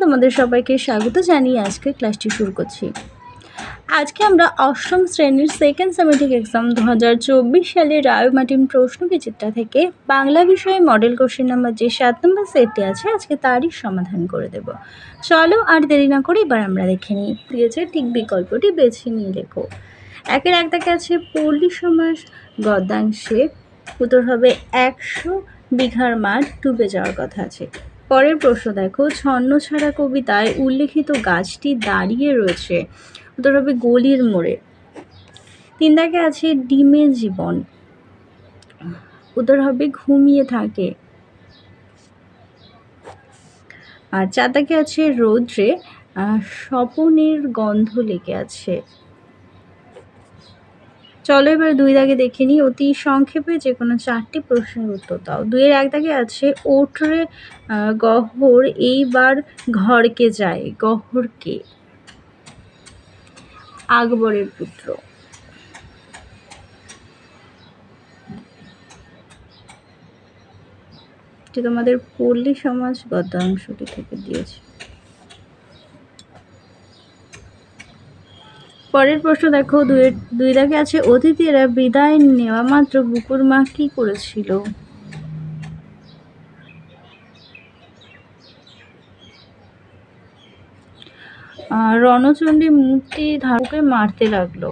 তোমাদের সবাইকে স্বাগত জানিয়ে আজকে ক্লাসটি শুরু করছি। আজকে আমরা অষ্টম শ্রেণীর সেকেন্ড সেমেস্টিক এক্সাম 2024 সালের রায়মার্টিন প্রশ্নবিচিত্রা থেকে বাংলা বিষয়ে মডেল কোশ্চেন নাম্বার যে 7 নম্বর সেটটি আছে আজকে তারই সমাধান করে দেব। চলো আর দেরি না করে এবার আমরা দেখে নিই। দিয়েছে ঠিক বিকল্পটি বেছে নিয়ে লেখো। একের এক দাগে আছে পল্লী সমাস গদ্যাংশে উত্তর হবে 100 বিঘার মাঠ ডুবে যাওয়ার কথা আছে। পরের প্রশ্ন দেখো, ছন্নছাড়া কবিতায় উল্লেখিত গাছটি দাঁড়িয়ে রয়েছে, উত্তর হবে গলির মোড়ে। 3 দাগে আছে ডিমে জীবন, উত্তর হবে ঘুমিয়ে থাকে। আর 4 দাগে আছে রৌদ্রে স্বপনের গন্ধ লেগে আছে। চলো এবার 2 দাগে দেখে নিই, অতি সংক্ষেপে যে কোনো 4টি প্রশ্নের উত্তর দাও। 2-এর 1 দাগে আছে ওঠরে গহর এইবার ঘরকে যায়, গহরকে? আকবরের পুত্র। যে তোমাদের পল্লী সমাজ গদ্যাংশটি থেকে দিয়েছে। পরের প্রশ্ন দেখো, 2 দাগে আছে অতিথিরা বিদায় নেওয়া মাত্র বুকুর মা কি করেছিল? রণচণ্ডী মূর্তি ধারকে মারতে লাগলো।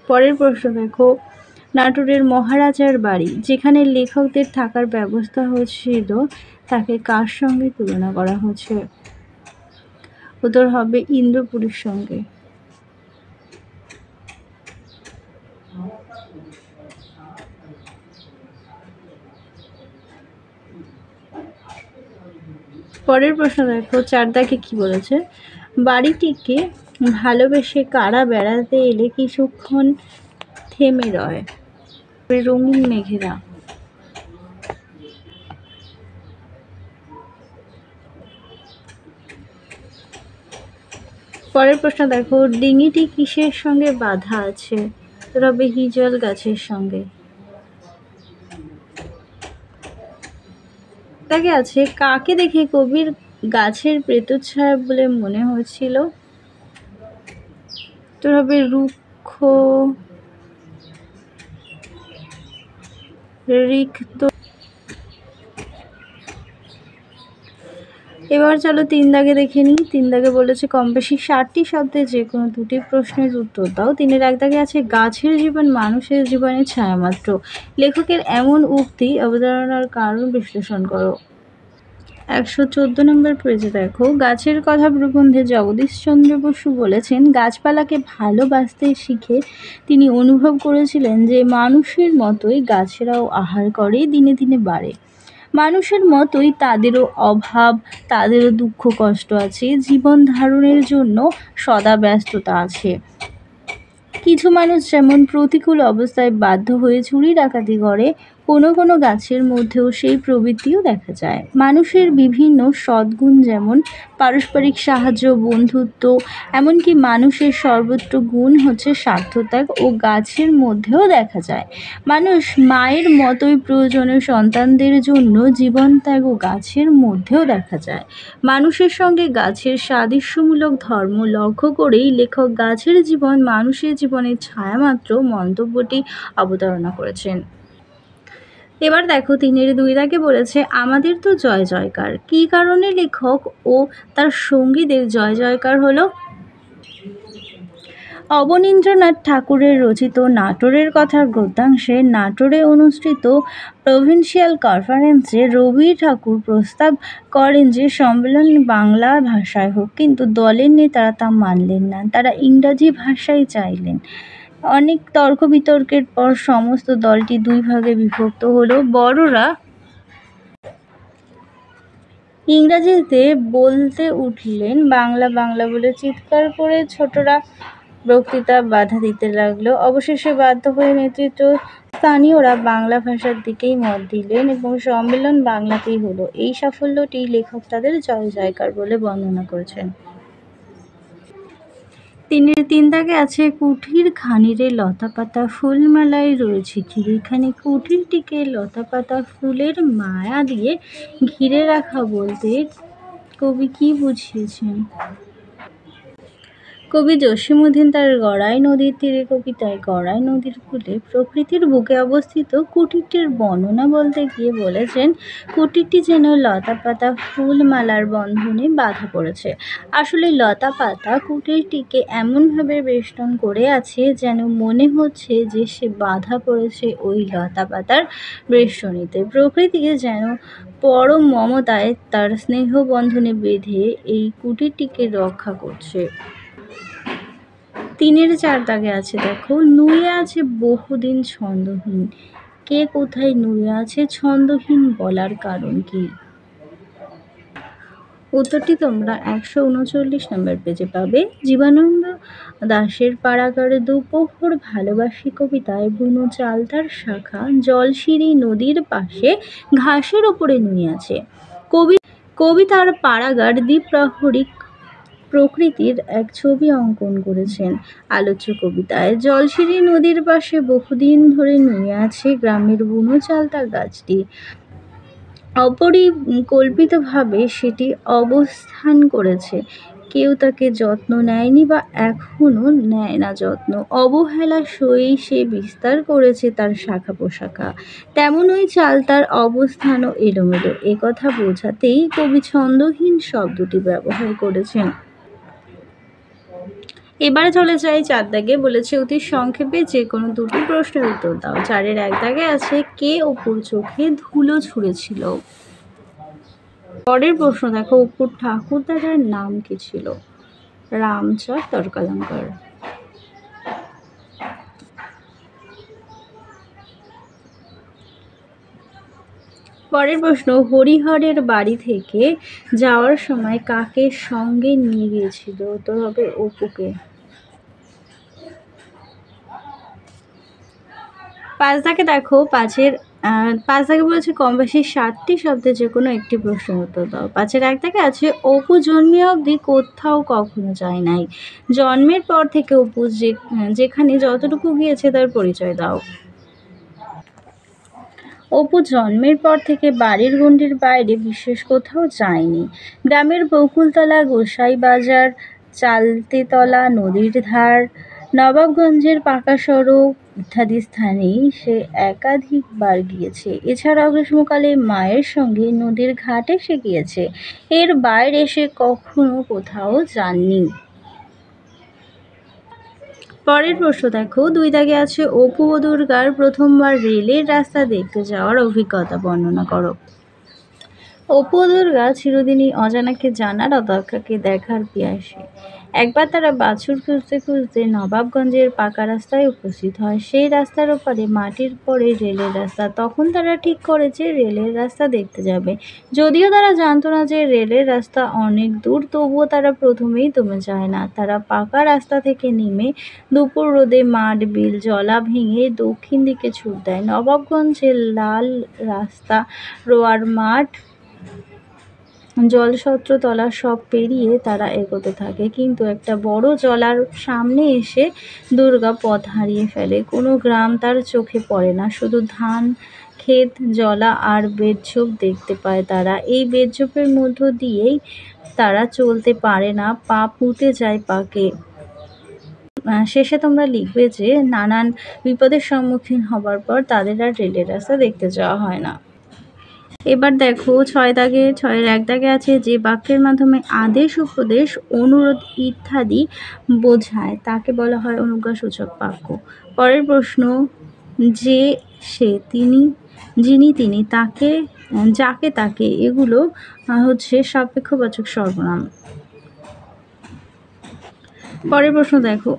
পরের প্রশ্ন দেখো, নাটোরের মহারাজার বাড়ি যেখানে লেখকদের থাকার ব্যবস্থা হয়েছিল তাকে কার সঙ্গে তুলনা করা হয়েছে? উত্তর হবে ইন্দ্রপুরীর সঙ্গে। পরের প্রশ্ন দেখো, 4 দাগে কি বলেছে? বাড়িটিকে ভালোবেসে কারা বেড়াতে এলে কিছুক্ষণ থেমে রয়, রঙিন মেঘেরা। পরের প্রশ্ন দেখো, ডিঙিটি কিসের সঙ্গে বাঁধা আছে? তবে হিজল গাছের সঙ্গে। তাকে আছে কাকে দেখে কবির গাছের প্রেতচ্ছায়া বলে মনে হয়েছিল? তবে রুক্ষ রিক্ত। এবার চলো 3 দাগে দেখে নিই। 3 দাগে বলেছে কম বেশি 60টি শব্দে যে কোনো 2টি প্রশ্নের উত্তর দাও। 3-এর 1 দাগে আছে গাছের জীবন মানুষের জীবনের ছায়ামাত্র। লেখকের এমন উক্তি অবতারণার কারণ বিশ্লেষণ করো। 114 নম্বর পেজে দেখো, গাছের কথা প্রবন্ধে জগদীশচন্দ্র বসু বলেছেন, গাছপালাকে ভালোবাসতে শিখে তিনি অনুভব করেছিলেন যে মানুষের মতোই গাছেরাও আহার করে, দিনে দিনে বাড়ে। মানুষের মতোই তাদেরও অভাব, তাদেরও দুঃখ কষ্ট আছে, জীবন ধারণের জন্য সদা ব্যস্ততা আছে। কিছু মানুষ যেমন প্রতিকূল অবস্থায় বাধ্য হয়ে চুরি ডাকাতি করে, কোনো কোনো গাছের মধ্যেও সেই প্রবৃত্তিও দেখা যায়। মানুষের বিভিন্ন সদ্গুণ যেমন পারস্পরিক সাহায্য, বন্ধুত্ব, এমনকি মানুষের সর্বত্র গুণ হচ্ছে স্বার্থত্যাগ ও গাছের মধ্যেও দেখা যায়। মানুষ মায়ের মতোই প্রয়োজনীয় সন্তানদের জন্য জীবন ত্যাগ ও গাছের মধ্যেও দেখা যায়। মানুষের সঙ্গে গাছের সাদৃশ্যমূলক ধর্ম লক্ষ্য করেই লেখক গাছের জীবন মানুষের জীবনের ছায়ামাত্র মন্তব্যটি অবতারণা করেছেন। এবার দেখো 3-এর 2 দাগে বলেছে আমাদের তো জয় জয়কার। কী কারণে লেখক ও তার সঙ্গীদের জয় জয়কার হলো? অবনীন্দ্রনাথ ঠাকুরের রচিত নাটোরের কথার গদ্যাংশে নাটোরে অনুষ্ঠিত প্রভিন্সিয়াল কনফারেন্সে রবি ঠাকুর প্রস্তাব করেন যে সম্মেলন বাংলা ভাষায় হোক, কিন্তু দলের নেতারা তা মানলেন না, তারা ইংরাজি ভাষায় চাইলেন। অনেক তর্ক বিতর্কের পর সমস্ত দলটি 2 ভাগে বিভক্ত হলো। বড়রা ইংরাজিতে বলতে উঠলেন, বাংলা বাংলা বলে চিৎকার করে ছোটরা বক্তৃতা বাধা দিতে লাগলো। অবশেষে বাধ্য হয়ে নেতৃত্বস্থানীয়রা বাংলা ভাষার দিকেই মত দিলেন এবং সম্মেলন বাংলাতেই হলো। এই সাফল্যটি লেখক তাদের জয় জয়কার বলে বর্ণনা করেছেন। তিন দাগে আছে কুঠির খানিরে লতাপাতা ফুলমালায় রয়েছে ঘিরে। এখানে কুঠিরটিকে লতাপাতা ফুলের মায়া দিয়ে ঘিরে রাখা বলতে কবি কি বুঝিয়েছেন? কবি জসীমউদ্দীন তার গড়াই নদীর তীরে কবিতায় গড়াই নদীর কূলে প্রকৃতির বুকে অবস্থিত কুটিরটির বর্ণনা বলতে গিয়ে বলেছেন, কুটিরটি যেন লতাপাতা ফুলমালার বন্ধনে বাঁধা পড়েছে। আসলে লতাপাতা কুটিরটিকে এমনভাবে বেষ্টন করে আছে যেন মনে হচ্ছে যে সে বাঁধা পড়েছে ওই লতাপাতার বেষ্টনীতে। প্রকৃতিকে যেন পরম মমতায় তার স্নেহবন্ধনে বেঁধে এই কুটিরটিকে রক্ষা করছে। ৩-এর ৪ দাগে আছে দেখো, নুয়ে আছে বহুদিন ছন্দহীন। কে কোথায় নুয়ে আছে ছন্দহীন বলার কারণ কি? উত্তরটি তোমরা ১৩৯ নম্বর পেজে পাবে। জীবনানন্দ দাশের পাড়াগার দুপোহর ভালোবাসি কবিতায় বুনো চালতার শাখা জলশিরি নদীর পাশে ঘাসের ওপরে নুয়ে আছে। কবি তার পাড়াগার দ্বিপ্রহরী প্রকৃতির এক ছবি অঙ্কন করেছেন। আলোচ্য কবিতায় জলশিরি নদীর পাশে বহুদিন ধরে নুয়ে আছে গ্রামের বুনো চালতা গাছটি। অপরিকল্পিতভাবে সেটি অবস্থান করেছে। কেউ তাকে যত্ন নেয়নি বা এখনো নেয় না যত্ন। অবহেলা সয়েই সে বিস্তার করেছে তার শাখা প্রশাখা। তেমন ওই চালতার অবস্থানও এলোমেলো। একথা বোঝাতেই কবি ছন্দহীন শব্দটি ব্যবহার করেছেন। এবারে চলে যাই ৪ দাগে, বলেছে অতি সংক্ষেপে যে কোনো দুটি প্রশ্নের উত্তর দাও। ৪-এর ১ দাগে আছে কে অপুর চোখে ধুলো ছুঁড়েছিল? পরের প্রশ্ন দেখো, অপুর ঠাকুরদাদার নাম কি ছিল? রামচাঁদ তর্কালঙ্কার। পরের প্রশ্ন, হরিহরের বাড়ি থেকে যাওয়ার সময় কাকে সঙ্গে নিয়ে গিয়েছিল? উত্তর হবে অপুকে। ৫ দাগে দেখো, ৫ দাগে বলেছে কম বেশি ৬০টি শব্দে যে কোনো একটি প্রশ্নের উত্তর দাও। ৫-এর ১ দাগে আছে অপু জন্মে অবধি কোথাও কখনো যায় নাই। জন্মের পর থেকে অপু যেখানে যতটুকু গিয়েছে তার পরিচয় দাও। অপু জন্মের পর থেকে বাড়ির গণ্ডির বাইরে বিশেষ কোথাও যায়নি। গ্রামের বকুলতলা, গোসাইবাজার, চালতেতলা, নদীর ধার, নবাবগঞ্জের পাকা সড়ক ইত্যাদি স্থানেই সে একাধিকবার গিয়েছে। এছাড়াও গ্রীষ্মকালে মায়ের সঙ্গে নদীর ঘাটে সে গিয়েছে। এর বাইরে সে কখনো কোথাও যাননি। পরের প্রশ্ন দেখো, ২ দাগে আছে অপু ও দুর্গার প্রথমবার রেলের রাস্তা দেখতে যাওয়ার অভিজ্ঞতা বর্ণনা করো। অপু ও দুর্গা চিরদিনই অজানাকে জানার, অদক্ষাকে দেখার পিয়াসী। একবার তারা বাছুর খুঁজতে খুঁজতে নবাবগঞ্জের পাকা রাস্তায় উপস্থিত হয়। সেই রাস্তার ওপারে মাটির পরে রেলের রাস্তা। তখন তারা ঠিক করে যে রেলের রাস্তা দেখতে যাবে। যদিও তারা জানতো না যে রেলের রাস্তা অনেক দূর, তবুও তারা প্রথমেই দমে যায় না। তারা পাকা রাস্তা থেকে নেমে দুপুর রোদে মাঠ, বিল, জলা ভেঙে দক্ষিণ দিকে ছুট দেয়। নবাবগঞ্জের লাল রাস্তা, রোয়ার মাঠ, জলছত্রতলা সব পেরিয়ে তারা এগোতে থাকে। কিন্তু একটা বড় জলার সামনে এসে দুর্গা পথ হারিয়ে ফেলে। কোনো গ্রাম তার চোখে পড়ে না, শুধু ধান ক্ষেত, জলা আর বেতঝোপ দেখতে পায় তারা। এই বেতঝোপের মধ্য দিয়েই তারা চলতে পারে না, পা পুঁতে যায় পাকে। শেষে তোমরা লিখবে যে নানান বিপদের সম্মুখীন হবার পর তাদের আর রেলের রাস্তা দেখতে যাওয়া হয় না। এবার দেখো ৬ দাগে, ৬-এর ১ দাগে আছে যে বাক্যের মাধ্যমে আদেশ, উপদেশ, অনুরোধ ইত্যাদি বোঝায় তাকে বলা হয় অনুজ্ঞাসূচক বাক্য। পরের প্রশ্ন, যে, সে, তিনি, যিনি, তিনি, তাকে, যাকে, তাকে, এগুলো হচ্ছে সাপেক্ষবাচক সর্বনাম। পরের প্রশ্ন দেখো,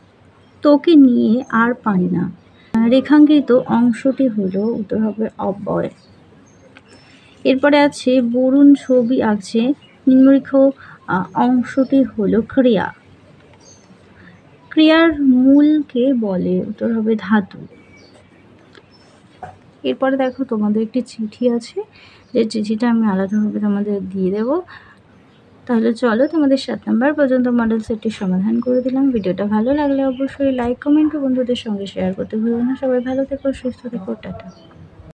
তোকে নিয়ে আর পারি না। রেখাঙ্কিত অংশটি হলো, উত্তর হবে অব্যয়। এরপরে আছে বরুণ ছবি আঁকছে, নিম্নলিখিত অংশটি হলো ক্রিয়া। ক্রিয়ার মূলকে বলে, উত্তর হবে ধাতু। এরপরে দেখো তোমাদের একটি চিঠি আছে, যে চিঠিটা আমি আলাদাভাবে তোমাদের দিয়ে দেব। তাহলে চলো তোমাদের 7 নাম্বার পর্যন্ত মডেল সেটটির সমাধান করে দিলাম। ভিডিওটা ভালো লাগলে অবশ্যই লাইক, কমেন্ট ও বন্ধুদের সঙ্গে শেয়ার করতে ভুলো না। সবাই ভালো থেকো, সুস্থ থেকো, টাটা।